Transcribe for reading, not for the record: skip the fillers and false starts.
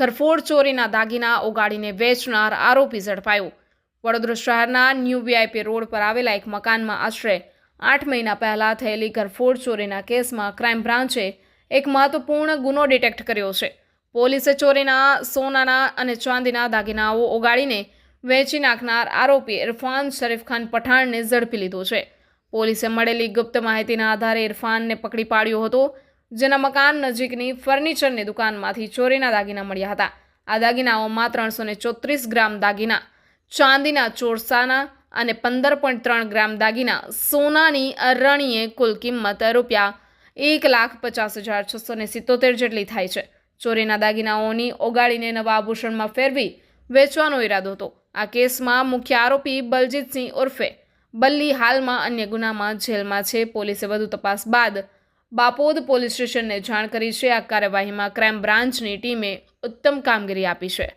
ઘરફોડ ચોરીના દાગીના ઓગાળીને વેચનાર આરોપી ઝડપાયો। વડોદરા શહેરના ન્યૂ વીઆઈપી રોડ પર આવેલા એક મકાનમાં આશરે 8 મહિના પહેલા થયેલી ઘરફોડ ચોરીના કેસમાં ક્રાઇમ બ્રાન્ચે એક મહત્વપૂર્ણ ગુનો ડિટેક્ટ કર્યો છે। પોલીસે ચોરીના સોનાના અને ચાંદીના દાગીનાઓ ઓગાળીને વેચી નાખનાર આરોપી ઇરફાન શરીફ ખાન પઠાણને ઝડપી લીધો છે। પોલીસે મળેલી ગુપ્ત માહિતીના આધારે ઇરફાનને પકડી પાડ્યો હતો, જેના મકાન નજીકની ફર્નિચરની દુકાનમાંથી ચોરીના દાગીના મળ્યા હતા। આ દાગીનાઓમાં 334 ગ્રામ દાગીના, ચાંદીના ચોરસાના અને 15.3 ગ્રામ દાગીના સોનાની અરણીએ કુલ કિંમત ₹1,50,677 જેટલી થાય છે। ચોરીના દાગીનાઓની ઓગાળીને નવા આભૂષણમાં ફેરવી વેચવાનો ઈરાદો હતો। આ કેસમાં મુખ્ય આરોપી બલજીતસિંહ ઉર્ફે બલ્લી હાલમાં અન્ય ગુનામાં જેલમાં છે। પોલીસે વધુ તપાસ બાદ બાપોદ પોલીસ સ્ટેશનને જાણ કરી છે। આ કાર્યવાહીમાં ક્રાઇમ બ્રાન્ચની ટીમે ઉત્તમ કામગીરી આપી છે।